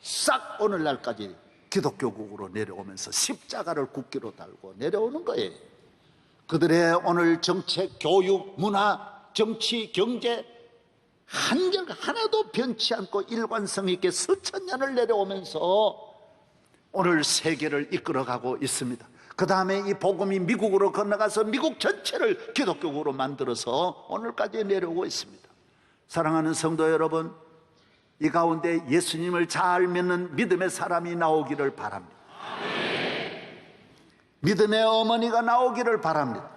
S4: 싹 오늘날까지 기독교국으로 내려오면서 십자가를 국기로 달고 내려오는 거예요. 그들의 오늘 정책, 교육, 문화, 정치, 경제 한결 하나도 변치 않고 일관성 있게 수천 년을 내려오면서 오늘 세계를 이끌어가고 있습니다. 그 다음에 이 복음이 미국으로 건너가서 미국 전체를 기독교국으로 만들어서 오늘까지 내려오고 있습니다. 사랑하는 성도 여러분, 이 가운데 예수님을 잘 믿는 믿음의 사람이 나오기를 바랍니다. 믿음의 어머니가 나오기를 바랍니다.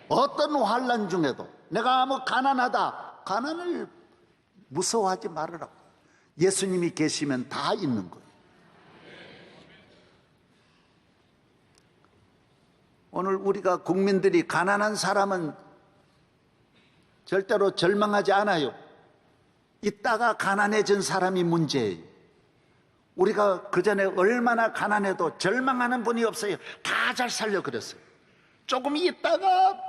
S4: 어떤 환난 중에도 내가 가난하다, 가난을 무서워하지 말으라고. 예수님이 계시면 다 있는 거예요. 오늘 우리가 국민들이 가난한 사람은 절대로 절망하지 않아요. 있다가 가난해진 사람이 문제예요. 우리가 그전에 얼마나 가난해도 절망하는 분이 없어요. 다 잘 살려 그랬어요. 조금 있다가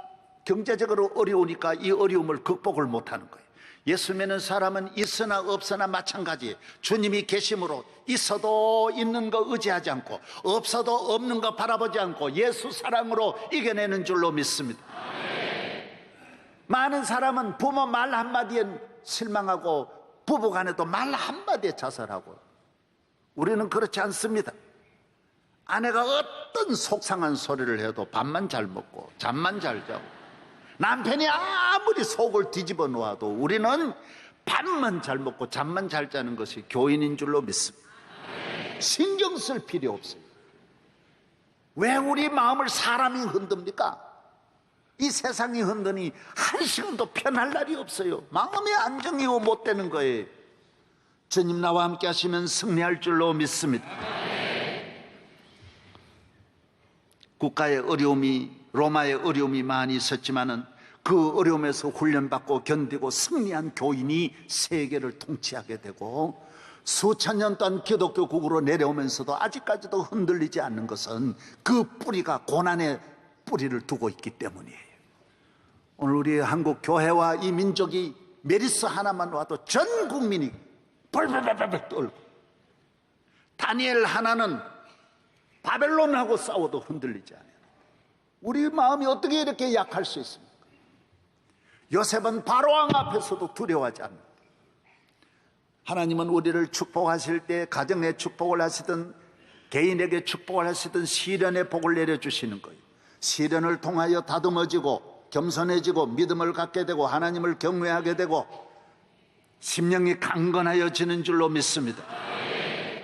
S4: 경제적으로 어려우니까 이 어려움을 극복을 못하는 거예요. 예수 믿는 사람은 있으나 없으나 마찬가지예요. 주님이 계심으로 있어도 있는 거 의지하지 않고 없어도 없는 거 바라보지 않고 예수 사랑으로 이겨내는 줄로 믿습니다. 많은 사람은 부모 말 한마디에 실망하고 부부간에도 말 한마디에 자살하고, 우리는 그렇지 않습니다. 아내가 어떤 속상한 소리를 해도 밥만 잘 먹고 잠만 잘 자고, 남편이 아무리 속을 뒤집어 놓아도 우리는 밥만 잘 먹고 잠만 잘 자는 것이 교인인 줄로 믿습니다. 신경 쓸 필요 없어요. 왜 우리 마음을 사람이 흔듭니까? 이 세상이 흔드니 한 시간도 편할 날이 없어요. 마음의 안정이 못 되는 거예요. 주님 나와 함께 하시면 승리할 줄로 믿습니다. 국가의 어려움이, 로마의 어려움이 많이 있었지만은 그 어려움에서 훈련받고 견디고 승리한 교인이 세계를 통치하게 되고, 수천 년 동안 기독교국으로 내려오면서도 아직까지도 흔들리지 않는 것은 그 뿌리가 고난의 뿌리를 두고 있기 때문이에요. 오늘 우리 한국 교회와 이 민족이 메리스 하나만 와도 전 국민이 벌벌벌벌 떨고, 다니엘 하나는 바벨론하고 싸워도 흔들리지 않아요. 우리 마음이 어떻게 이렇게 약할 수 있습니까? 요셉은 바로왕 앞에서도 두려워하지 않는다. 하나님은 우리를 축복하실 때 가정에 축복을 하시든 개인에게 축복을 하시든 시련의 복을 내려주시는 거예요. 시련을 통하여 다듬어지고 겸손해지고 믿음을 갖게 되고 하나님을 경외하게 되고 심령이 강건하여지는 줄로 믿습니다.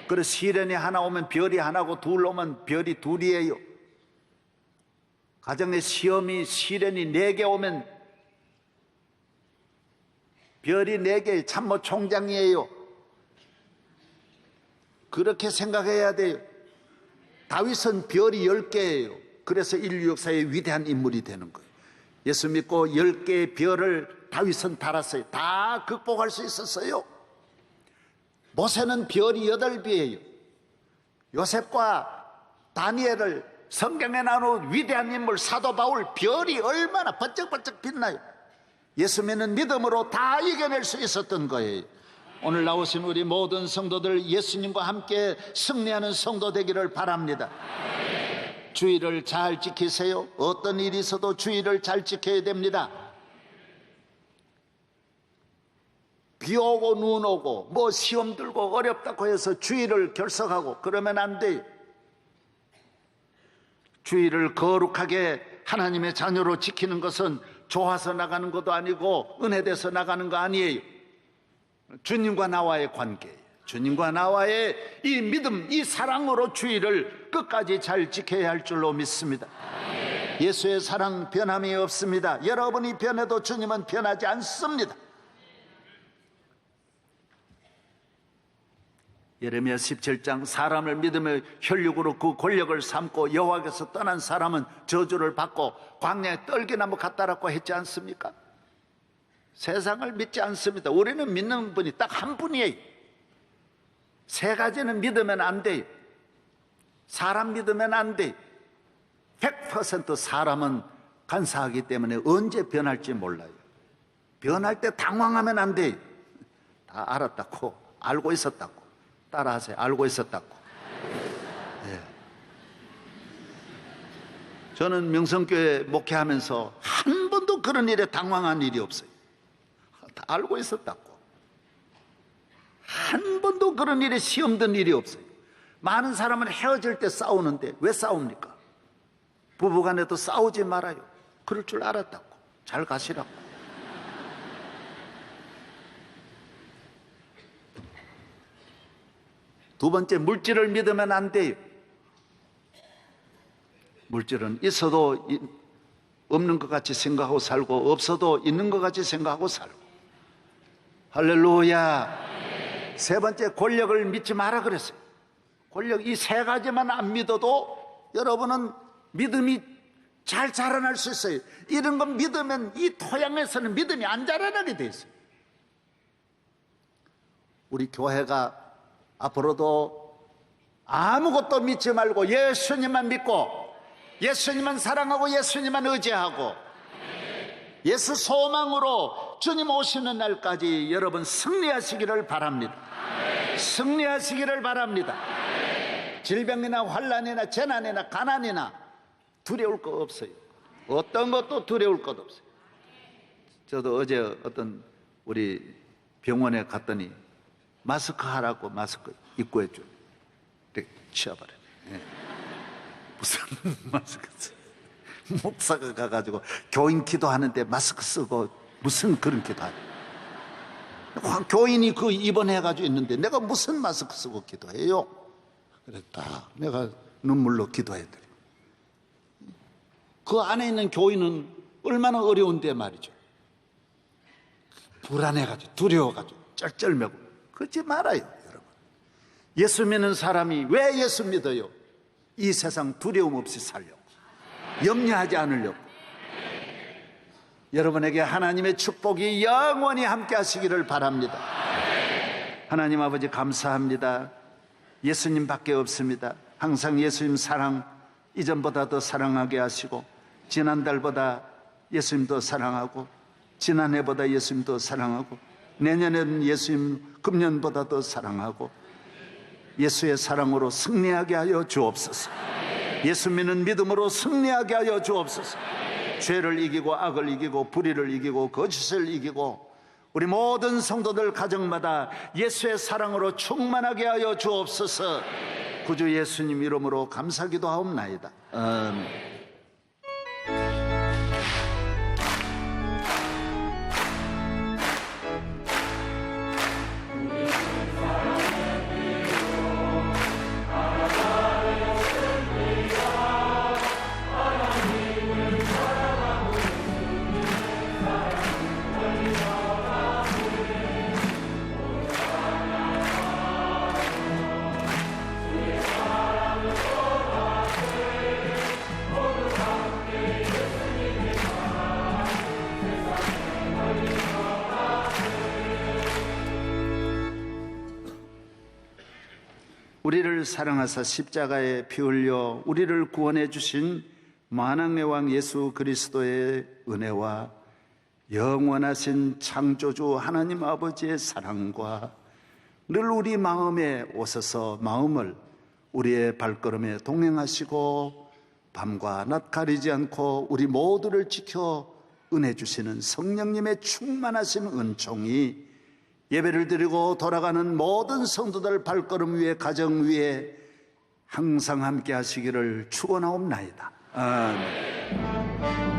S4: 그래서 시련이 하나 오면 별이 하나고 둘 오면 별이 둘이에요. 가정의 시험이 시련이 4개 오면 별이 4개, 참모 총장이에요. 그렇게 생각해야 돼요. 다윗은 별이 10개예요. 그래서 인류 역사의 위대한 인물이 되는 거예요. 예수 믿고 10개의 별을 다윗은 달았어요. 다 극복할 수 있었어요. 모세는 별이 8개예요. 요셉과 다니엘을 성경에 나오는 위대한 인물 사도 바울, 별이 얼마나 번쩍번쩍 빛나요. 예수 믿는 믿음으로 다 이겨낼 수 있었던 거예요. 오늘 나오신 우리 모든 성도들 예수님과 함께 승리하는 성도 되기를 바랍니다. 주의를 잘 지키세요. 어떤 일이 있어도 주의를 잘 지켜야 됩니다. 비 오고 눈 오고 뭐 시험 들고 어렵다고 해서 주의를 결석하고 그러면 안 돼요. 주의를 거룩하게 하나님의 자녀로 지키는 것은 좋아서 나가는 것도 아니고 은혜돼서 나가는 거 아니에요. 주님과 나와의 관계, 주님과 나와의 이 믿음, 이 사랑으로 주의를 끝까지 잘 지켜야 할 줄로 믿습니다. 예수의 사랑 변함이 없습니다. 여러분이 변해도 주님은 변하지 않습니다. 예레미야 17장 사람을 믿음의 혈육으로 그 권력을 삼고 여호와께서 떠난 사람은 저주를 받고 광야에 떨기나무 같다라고 했지 않습니까? 세상을 믿지 않습니다. 우리는 믿는 분이 딱 한 분이에요. 3가지는 믿으면 안 돼요. 사람 믿으면 안 돼요. 100% 사람은 간사하기 때문에 언제 변할지 몰라요. 변할 때 당황하면 안 돼요. 다 알았다고, 알고 있었다고. 따라하세요. 알고 있었다고. 네. 저는 명성교회 목회하면서 한 번도 그런 일에 당황한 일이 없어요. 다 알고 있었다고. 한 번도 그런 일에 시험 든 일이 없어요. 많은 사람은 헤어질 때 싸우는데 왜 싸웁니까? 부부간에도 싸우지 말아요. 그럴 줄 알았다고. 잘 가시라고. 두 번째, 물질을 믿으면 안 돼요. 물질은 있어도 없는 것 같이 생각하고 살고 없어도 있는 것 같이 생각하고 살고. 할렐루야. 3번째, 권력을 믿지 마라 그랬어요. 권력, 이 3가지만 안 믿어도 여러분은 믿음이 잘 자라날 수 있어요. 이런 건 믿으면 이 토양에서는 믿음이 안 자라나게 돼 있어요. 우리 교회가 앞으로도 아무것도 믿지 말고 예수님만 믿고 예수님만 사랑하고 예수님만 의지하고 예수 소망으로 주님 오시는 날까지 여러분 승리하시기를 바랍니다. 승리하시기를 바랍니다. 질병이나 환난이나 재난이나 가난이나 두려울 거 없어요. 어떤 것도 두려울 것 없어요. 저도 어제 어떤 우리 병원에 갔더니 마스크 하라고 마스크 입고 해줘. 이렇게 치워버려요. 예. 무슨 마스크 써? 목사가 가가지고 교인 기도하는데 마스크 쓰고 무슨 그런 기도하냐. 교인이 그 입원해가지고 있는데 내가 무슨 마스크 쓰고 기도해요? 그랬다. 내가 눈물로 기도해드려. 그 안에 있는 교인은 얼마나 어려운데 말이죠. 불안해가지고 두려워가지고 쩔쩔매고 그러지 말아요, 여러분. 예수 믿는 사람이 왜 예수 믿어요? 이 세상 두려움 없이 살려고, 염려하지 않으려고. 여러분에게 하나님의 축복이 영원히 함께 하시기를 바랍니다. 하나님 아버지 감사합니다. 예수님밖에 없습니다. 항상 예수님 사랑 이전보다 더 사랑하게 하시고, 지난달보다 예수님 더 사랑하고, 지난해보다 예수님 더 사랑하고, 내년에는 예수님 금년보다 더 사랑하고, 예수의 사랑으로 승리하게 하여 주옵소서. 예수 믿는 믿음으로 승리하게 하여 주옵소서. 죄를 이기고 악을 이기고 불의를 이기고 거짓을 이기고 우리 모든 성도들 가정마다 예수의 사랑으로 충만하게 하여 주옵소서. 구주 예수님 이름으로 감사기도 하옵나이다. 아멘. 우리를 사랑하사 십자가에 피 흘려 우리를 구원해 주신 만왕의 왕 예수 그리스도의 은혜와 영원하신 창조주 하나님 아버지의 사랑과 늘 우리 마음에 오셔서 마음을 우리의 발걸음에 동행하시고 밤과 낮 가리지 않고 우리 모두를 지켜 은혜 주시는 성령님의 충만하신 은총이 예배를 드리고 돌아가는 모든 성도들 발걸음 위에 가정 위에 항상 함께 하시기를 축원하옵나이다. 아멘.